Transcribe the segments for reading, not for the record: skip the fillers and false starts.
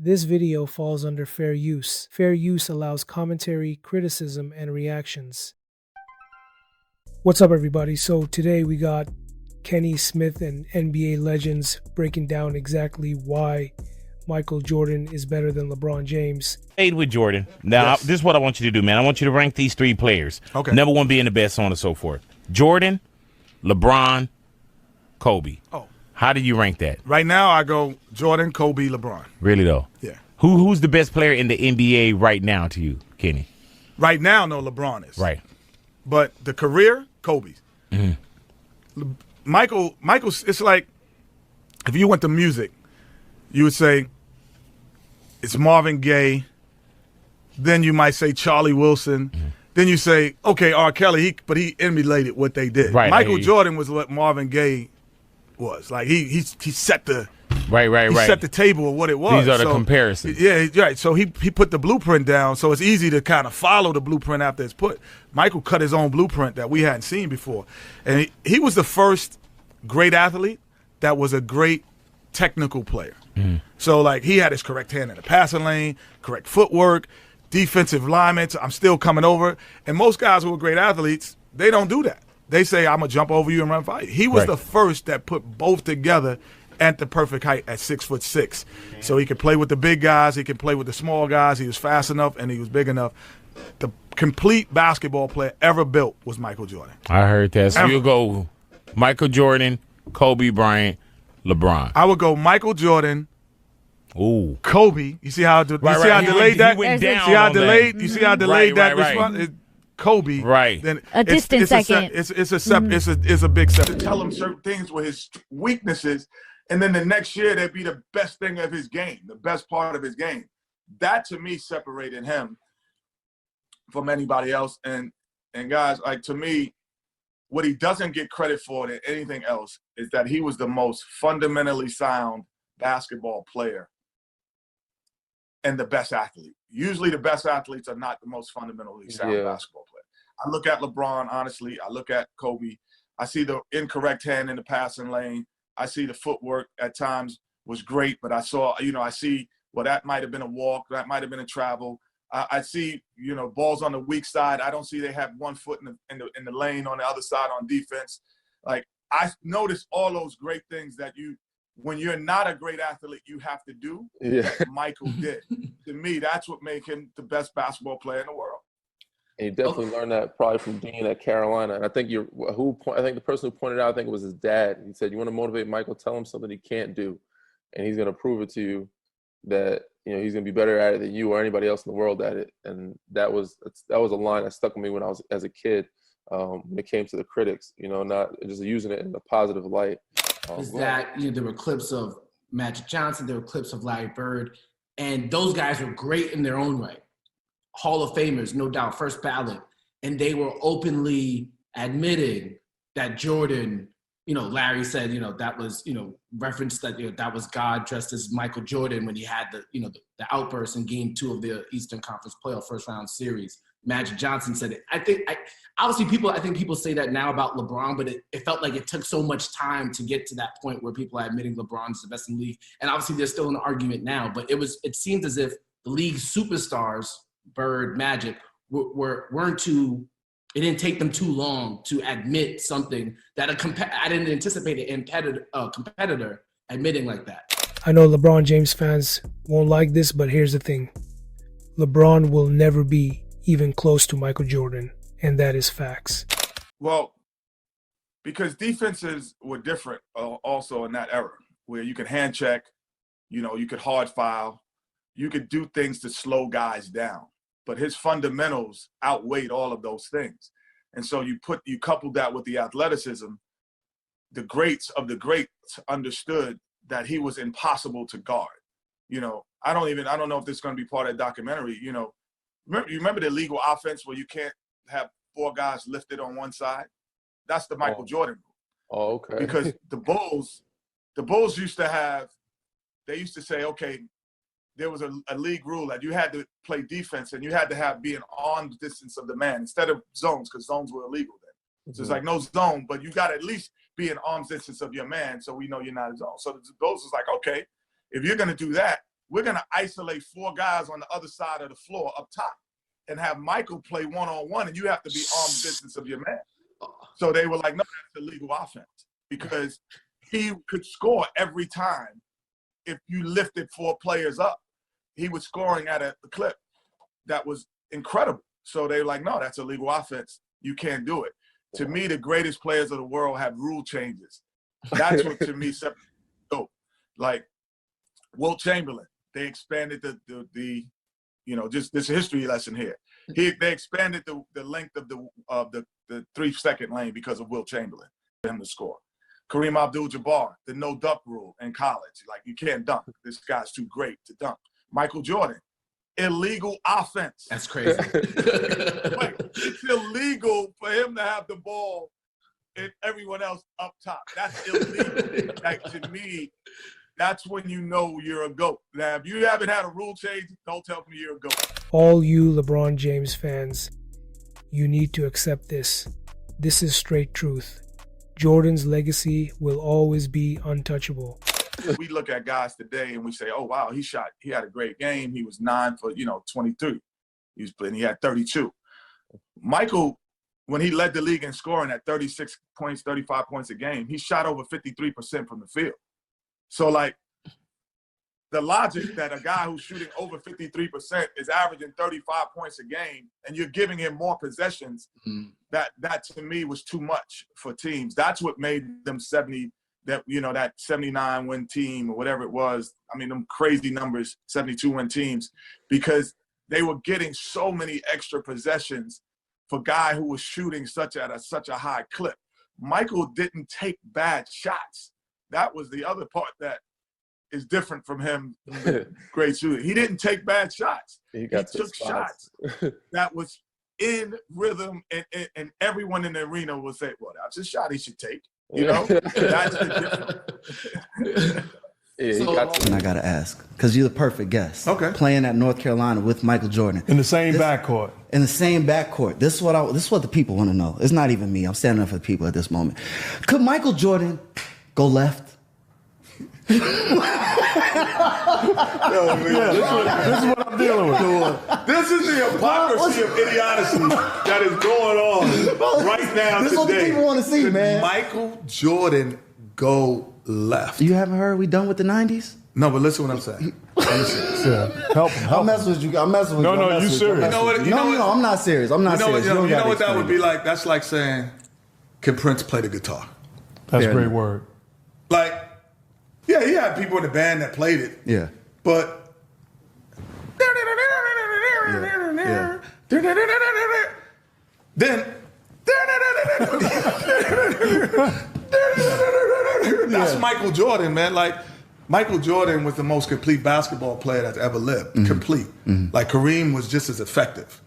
This video falls under fair use. Fair use allows commentary, criticism, and reactions. What's up, everybody? So today we got Kenny Smith and NBA legends breaking down exactly why Michael Jordan is better than LeBron James. Stayed with Jordan. Now, This is what I want you to do, man. I want you to rank these three players. Okay. Number one being the best, so on and so forth. Jordan, LeBron, Kobe. Oh. How do you rank that? Right now, I go Jordan, Kobe, LeBron. Really, though? Yeah. Who's the best player in the NBA right now to you, Kenny? Right now, no, LeBron is. Right. But the career, Kobe's. Mm-hmm. Michael's, it's like if you went to music, you would say it's Marvin Gaye. Then you might say Charlie Wilson. Mm-hmm. Then you say, okay, R. Kelly, but he emulated what they did. Right. Michael Jordan was what Marvin Gaye was. Like he set the Right. He set the table of what it was. These are the comparisons. Yeah, right. So he put the blueprint down, so it's easy to kind of follow the blueprint after it's put. Michael cut his own blueprint that we hadn't seen before. And he was the first great athlete that was a great technical player. Mm. So, like, he had his correct hand in the passing lane, correct footwork, defensive alignment. I'm still coming over. And most guys who are great athletes, they don't do that. They say, I'm going to jump over you and run fight. He was the first that put both together at the perfect height at 6'6". So he could play with the big guys, he could play with the small guys, he was fast enough and he was big enough. The complete basketball player ever built was Michael Jordan. I heard that. So you go Michael Jordan, Kobe Bryant, LeBron. I would go Michael Jordan, Kobe. You see how delayed that? You see how delayed that response? Kobe, right? Then a distant second. It's a big set. To tell him certain things were his weaknesses, and then the next year they'd be the best thing of his game, the best part of his game. That to me separated him from anybody else. And guys, like, to me, what he doesn't get credit for than anything else is that he was the most fundamentally sound basketball player and the best athlete. Usually the best athletes are not the most fundamentally sound basketball player. I look at LeBron, honestly. I look at Kobe. I see the incorrect hand in the passing lane. I see the footwork at times was great, but I see, well, that might have been a walk. That might have been a travel. I see, balls on the weak side. I don't see they have one foot in the lane on the other side on defense. Like, I noticed all those great things that when you're not a great athlete, you have to do. That Michael did. To me, that's what made him the best basketball player in the world. And you definitely learned that probably from being at Carolina. And I think the person who pointed out, I think it was his dad. He said, "You want to motivate Michael? Tell him something he can't do, and he's going to prove it to you that he's going to be better at it than you or anybody else in the world at it." And that was a line that stuck with me when I was as a kid. When it came to the critics, not just using it in a positive light. There were clips of Magic Johnson, there were clips of Larry Bird, and those guys were great in their own way. Hall of Famers, no doubt, first ballot. And they were openly admitting that Jordan, Larry said, that was, referenced that, that was God dressed as Michael Jordan when he had the outburst in game 2 of the Eastern Conference playoff first round series. Magic Johnson said it. I think people say that now about LeBron, but it felt like it took so much time to get to that point where people are admitting LeBron's the best in the league. And obviously there's still an argument now, but it seemed as if the league's superstars, Bird, Magic, it didn't take them too long to admit something that I didn't anticipate a competitor admitting like that. I know LeBron James fans won't like this, but here's the thing. LeBron will never be even close to Michael Jordan, and that is facts. Well, because defenses were different also in that era, where you could hand check, you could hard foul, you could do things to slow guys down. But his fundamentals outweighed all of those things. And so you couple that with the athleticism, the greats of the greats understood that he was impossible to guard. I don't know if this is going to be part of that documentary. Remember the illegal offense where you can't have 4 guys lifted on one side? That's the Michael Jordan rule. Oh, okay. Because the Bulls used to say, okay, there was a league rule that you had to play defense and you had to be an arm distance of the man instead of zones, because zones were illegal then. So it's like no zone, but you got to at least be an arm's distance of your man so we know you're not a zone. So the Bulls was like, okay, if you're going to do that, we're going to isolate 4 guys on the other side of the floor up top and have Michael play one-on-one, and you have to be arm distance of your man. So they were like, no, that's illegal offense, because he could score every time if you lifted 4 players up. He was scoring at a clip that was incredible. So they were like, no, that's illegal offense. You can't do it. To me, the greatest players of the world have rule changes. That's what, to me, separates. So, like Wilt Chamberlain, they expanded the just this history lesson here. They expanded the length of the 3-second lane because of Wilt Chamberlain for him to score. Kareem Abdul-Jabbar, the no dunk rule in college. Like, you can't dunk. This guy's too great to dunk. Michael Jordan, illegal offense. That's crazy. Like, it's illegal for him to have the ball and everyone else up top. That's illegal. Like, to me, that's when you know you're a GOAT. Now, if you haven't had a rule change, don't tell me you're a GOAT. All you LeBron James fans, you need to accept this. This is straight truth. Jordan's legacy will always be untouchable. We look at guys today and we say, oh, wow, he had a great game. He was 9 for, 23. He had 32. Michael, when he led the league in scoring at 36 points, 35 points a game, he shot over 53% from the field. So, like, the logic that a guy who's shooting over 53% is averaging 35 points a game, and you're giving him more possessions, that to me was too much for teams. That's what made them 70, that 79 win team or whatever it was. I mean, them crazy numbers, 72 win teams, because they were getting so many extra possessions for a guy who was shooting such a high clip. Michael didn't take bad shots. That was the other part that is different from him, great shooter. He didn't take bad shots. He took shots that was in rhythm, and everyone in the arena will say, well, that's a shot he should take. That's the difference. And I got to ask, because you're the perfect guest. Okay. Playing at North Carolina with Michael Jordan. In the same backcourt. In the same backcourt. This is what the people want to know. It's not even me. I'm standing up for the people at this moment. Could Michael Jordan go left? This is what I'm dealing with. This is the hypocrisy of idiocy that is going on right now. This is what the people want to see, man. Michael Jordan go left. You haven't heard we done with the 90s? No, but listen what I'm saying. Help him. I'm messing with you. I'm messing with you. No, you serious. No, I'm not serious. I'm not serious. You know what that would be like? That's like saying, can Prince play the guitar? That's a great word. Like, yeah, he had people in the band that played it. Yeah. But then that's Michael Jordan, man. Like, Michael Jordan was the most complete basketball player that's ever lived. Complete. Like, Kareem was just as effective.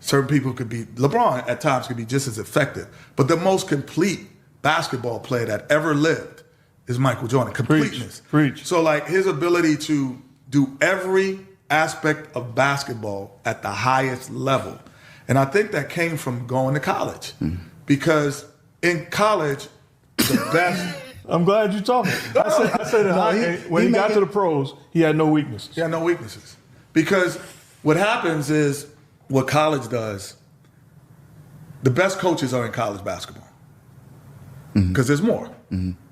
Certain people could be, LeBron at times could be just as effective. But the most complete basketball player that ever lived is Michael Jordan. Completeness. Preach. So, like, his ability to do every aspect of basketball at the highest level. And I think that came from going to college. Because in college, the best... I'm glad you're talking. I said that when he got to the pros, he had no weaknesses. He had no weaknesses. Because what happens is, what college does, the best coaches are in college basketball. Because there's more.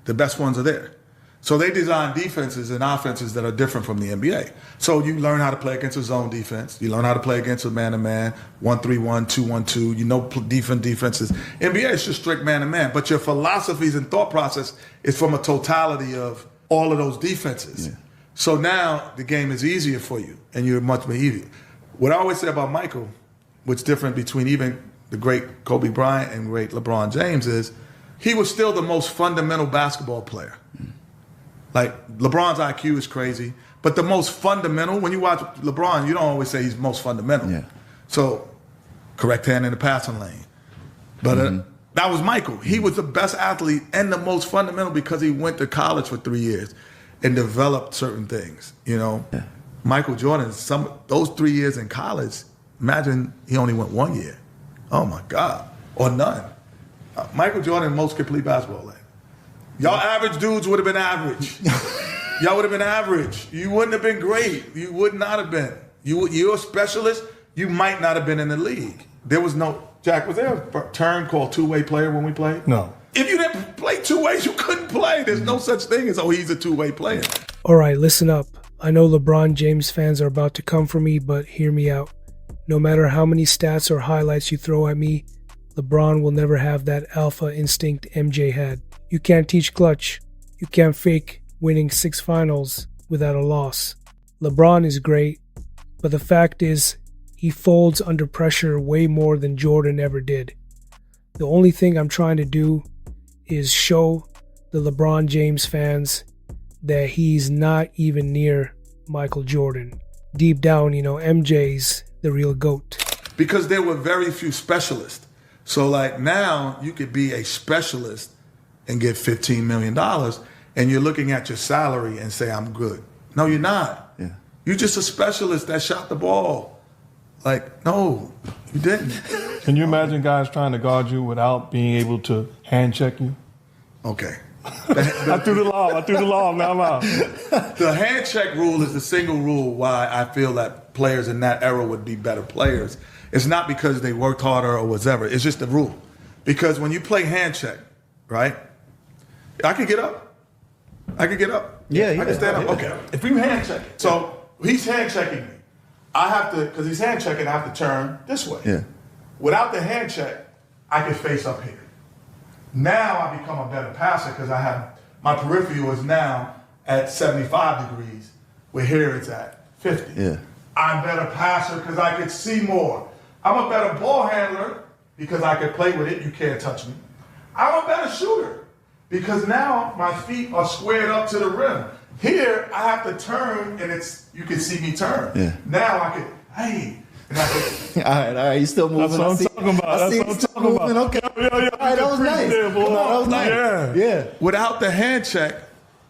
The best ones are there. So they design defenses and offenses that are different from the NBA. So you learn how to play against a zone defense. You learn how to play against a man-to-man, 1-3-1, 2-1-2. You know different defenses. NBA is just strict man-to-man. But your philosophies and thought process is from a totality of all of those defenses. Yeah. So now the game is easier for you, and you're much more easier. What I always say about Michael, what's different between even the great Kobe Bryant and great LeBron James is, he was still the most fundamental basketball player. Like, LeBron's IQ is crazy, but the most fundamental, when you watch LeBron, you don't always say he's most fundamental. Yeah. So, correct hand in the passing lane. But that was Michael. He was the best athlete and the most fundamental because he went to college for 3 years and developed certain things, Yeah. Michael Jordan, those 3 years in college, imagine he only went 1 year. Oh, my God. Or none. Michael Jordan, most complete basketball player. Y'all average dudes would have been average. Y'all would have been average. You wouldn't have been great. You would not have been. You're a specialist. You might not have been in the league. There was no, Jack, was there a term called two-way player when we played? No. If you didn't play two ways, you couldn't play. There's no such thing as, he's a two-way player. All right, listen up. I know LeBron James fans are about to come for me, but hear me out. No matter how many stats or highlights you throw at me, LeBron will never have that alpha instinct MJ had. You can't teach clutch. You can't fake winning 6 finals without a loss. LeBron is great, but the fact is, he folds under pressure way more than Jordan ever did. The only thing I'm trying to do is show the LeBron James fans that he's not even near Michael Jordan. Deep down, MJ's the real GOAT. Because there were very few specialists. So like now you could be a specialist and get $15 million and you're looking at your salary and say, I'm good. No, you're not. Yeah. You're just a specialist that shot the ball. Like, no, you didn't. Can you imagine guys trying to guard you without being able to hand check you? Okay. I threw the lob. Now I'm out. The hand check rule is the single rule why I feel that players in that era would be better players. It's not because they worked harder or whatever. It's just the rule. Because when you play hand check, right, I could get up. Yeah, I can stand up. Okay. If you hand check it. So he's hand checking me. I have to, because he's hand checking, I have to turn this way. Yeah. Without the hand check, I can face up here. Now I become a better passer because I have, my peripheral is now at 75 degrees, where here it's at 50. Yeah. I'm a better passer because I can see more. I'm a better ball handler because I can play with it. You can't touch me. I'm a better shooter because now my feet are squared up to the rim. Here, I have to turn, and you can see me turn. Yeah. Now I can, hey. And I can, All right, you still moving. That's what I'm talking about. I see you still moving. Okay. Yeah. All right, that was nice. There, boy. That was nice. Yeah. Without the hand check,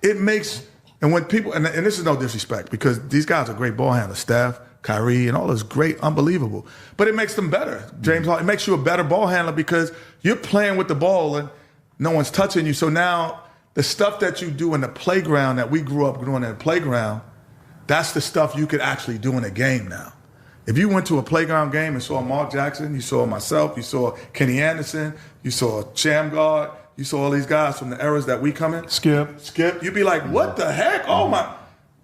it makes, and when people, and this is no disrespect, because these guys are great ball handlers, Steph, Kyrie, and all this great, unbelievable. But it makes them better. James Harden, it makes you a better ball handler because you're playing with the ball and no one's touching you. So now the stuff that you do in the playground that we grew up doing in the playground, that's the stuff you could actually do in a game now. If you went to a playground game and saw Mark Jackson, you saw myself, you saw Kenny Anderson, you saw Shamgard, you saw all these guys from the eras that we come in. Skip, you'd be like, what the heck? Oh my.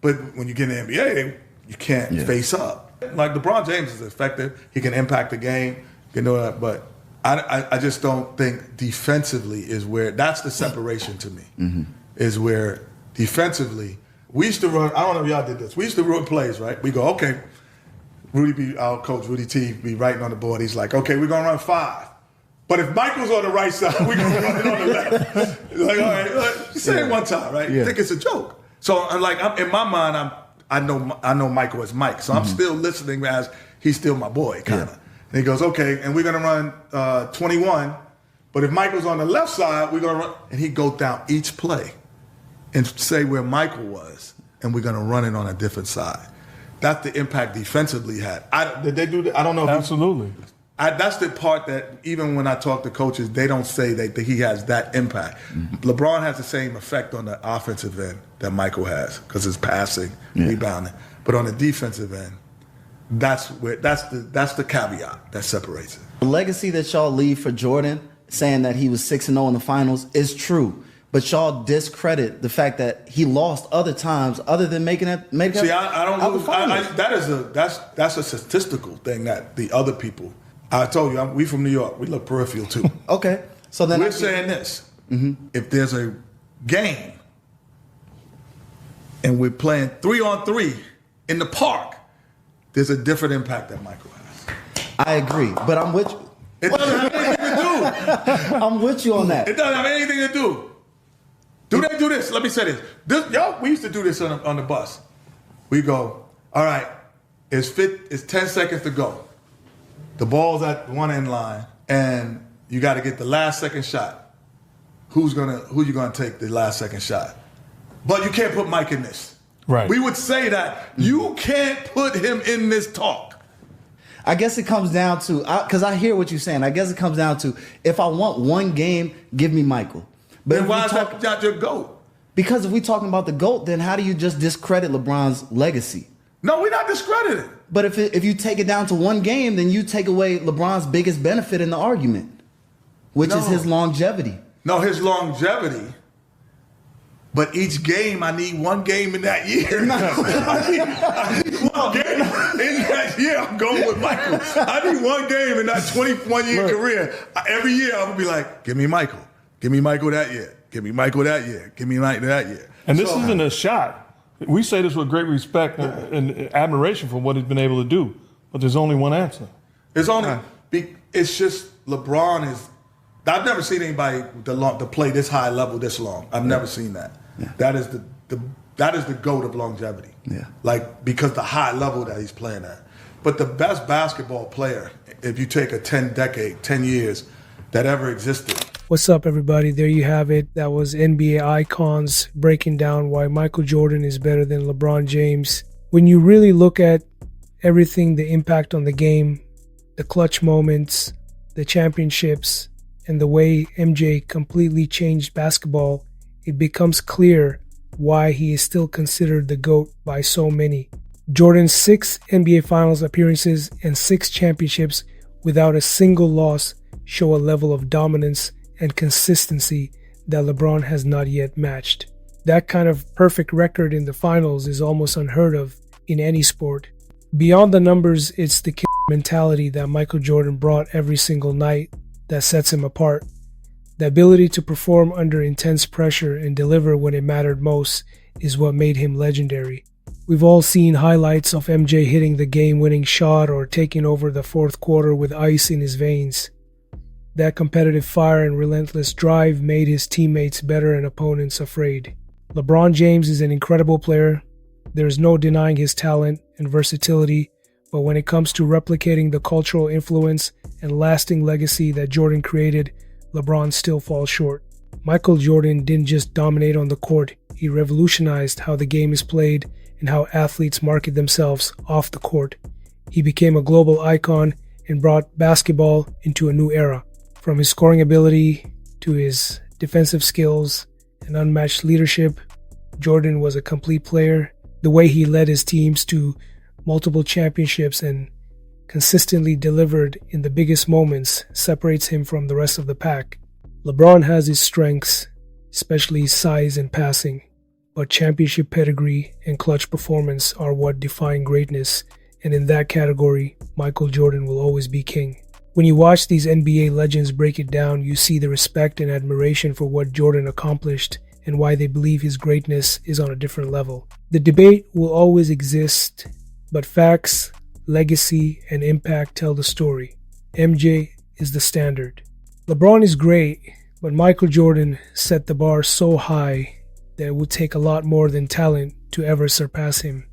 But when you get in the NBA, you can't face up. Like LeBron James is effective. He can impact the game. You know that, but I just don't think defensively is where, that's the separation to me, is where defensively, we used to run, I don't know if y'all did this, we used to run plays, right? We go, okay, our coach, Rudy T, be writing on the board, he's like, okay, we're going to run 5. But if Michael's on the right side, we're going to run it on the left. Like, all right, say it one time, right? You think it's a joke. So like, in my mind, I know Michael as Mike, so I'm still listening as he's still my boy, kind of. And he goes, okay, and we're going to run 21, but if Michael's on the left side, we're going to run, and he'd go down each play and say where Michael was, and we're going to run it on a different side. That's the impact defensively had. Did they do that? I don't know. Absolutely. That's the part that even when I talk to coaches, they don't say that he has that impact. LeBron has the same effect on the offensive end that Michael has because it's passing, rebounding. But on the defensive end, that's the caveat that separates it. The legacy that y'all leave for Jordan, saying that he was 6-0 in the finals, is true. But y'all discredit the fact that he lost other times other than making it. See, I don't lose. That's a statistical thing that the other people. I told you, we from New York. We look peripheral too. Okay, so then we're saying this: if there's a game and we're playing 3-on-3 in the park, there's a different impact that Michael has. I agree, but I'm with you. It doesn't have anything to do. I'm with you on that. It doesn't have anything to do. Do they do this? Let me say this. We used to do this on the bus. We go, all right, it's 10 seconds to go. The ball's at one end line, and you got to get the last second shot. Who you gonna take the last second shot? But you can't put Mike in this. Right. We would say that you can't put him in this talk. I guess it comes down to, because I hear what you're saying. I guess it comes down to, if I want one game, give me Michael. But then why is that your GOAT? Because if we're talking about the GOAT, then how do you just discredit LeBron's legacy? No, we're not discrediting. But if you take it down to one game, then you take away LeBron's biggest benefit in the argument, which is his longevity. No, his longevity. But each game, I need one game in that year. I need one game in that year. I'm going with Michael. I need one game in that 21-year career. Every year, I'm going to be like, give me Michael. Give me Michael that year. Give me Michael that year. Give me Michael that year. And this isn't a shot. We say this with great respect and admiration for what he's been able to do. But there's only one answer. It's just LeBron is. I've never seen anybody to play this high level this long. I've never seen that. Yeah. That is the GOAT of longevity. Yeah. Like, because the high level that he's playing at. But the best basketball player, if you take a 10 years that ever existed. What's up, everybody? There you have it. That was NBA icons breaking down why Michael Jordan is better than LeBron James. When you really look at everything, the impact on the game, the clutch moments, the championships, and the way MJ completely changed basketball, it becomes clear why he is still considered the GOAT by so many. Jordan's 6 NBA Finals appearances and 6 championships without a single loss show a level of dominance and consistency that LeBron has not yet matched. That kind of perfect record in the finals is almost unheard of in any sport. Beyond the numbers, it's the mentality that Michael Jordan brought every single night that sets him apart. The ability to perform under intense pressure and deliver when it mattered most is what made him legendary. We've all seen highlights of MJ hitting the game-winning shot or taking over the fourth quarter with ice in his veins. That competitive fire and relentless drive made his teammates better and opponents afraid. LeBron James is an incredible player. There's no denying his talent and versatility, but when it comes to replicating the cultural influence and lasting legacy that Jordan created, LeBron still falls short. Michael Jordan didn't just dominate on the court, he revolutionized how the game is played and how athletes market themselves off the court. He became a global icon and brought basketball into a new era. From his scoring ability to his defensive skills and unmatched leadership, Jordan was a complete player. The way he led his teams to multiple championships and consistently delivered in the biggest moments separates him from the rest of the pack. LeBron has his strengths, especially size and passing, but championship pedigree and clutch performance are what define greatness, and in that category, Michael Jordan will always be king. When you watch these NBA legends break it down, you see the respect and admiration for what Jordan accomplished and why they believe his greatness is on a different level. The debate will always exist, but facts, legacy, and impact tell the story. MJ is the standard. LeBron is great, but Michael Jordan set the bar so high that it would take a lot more than talent to ever surpass him.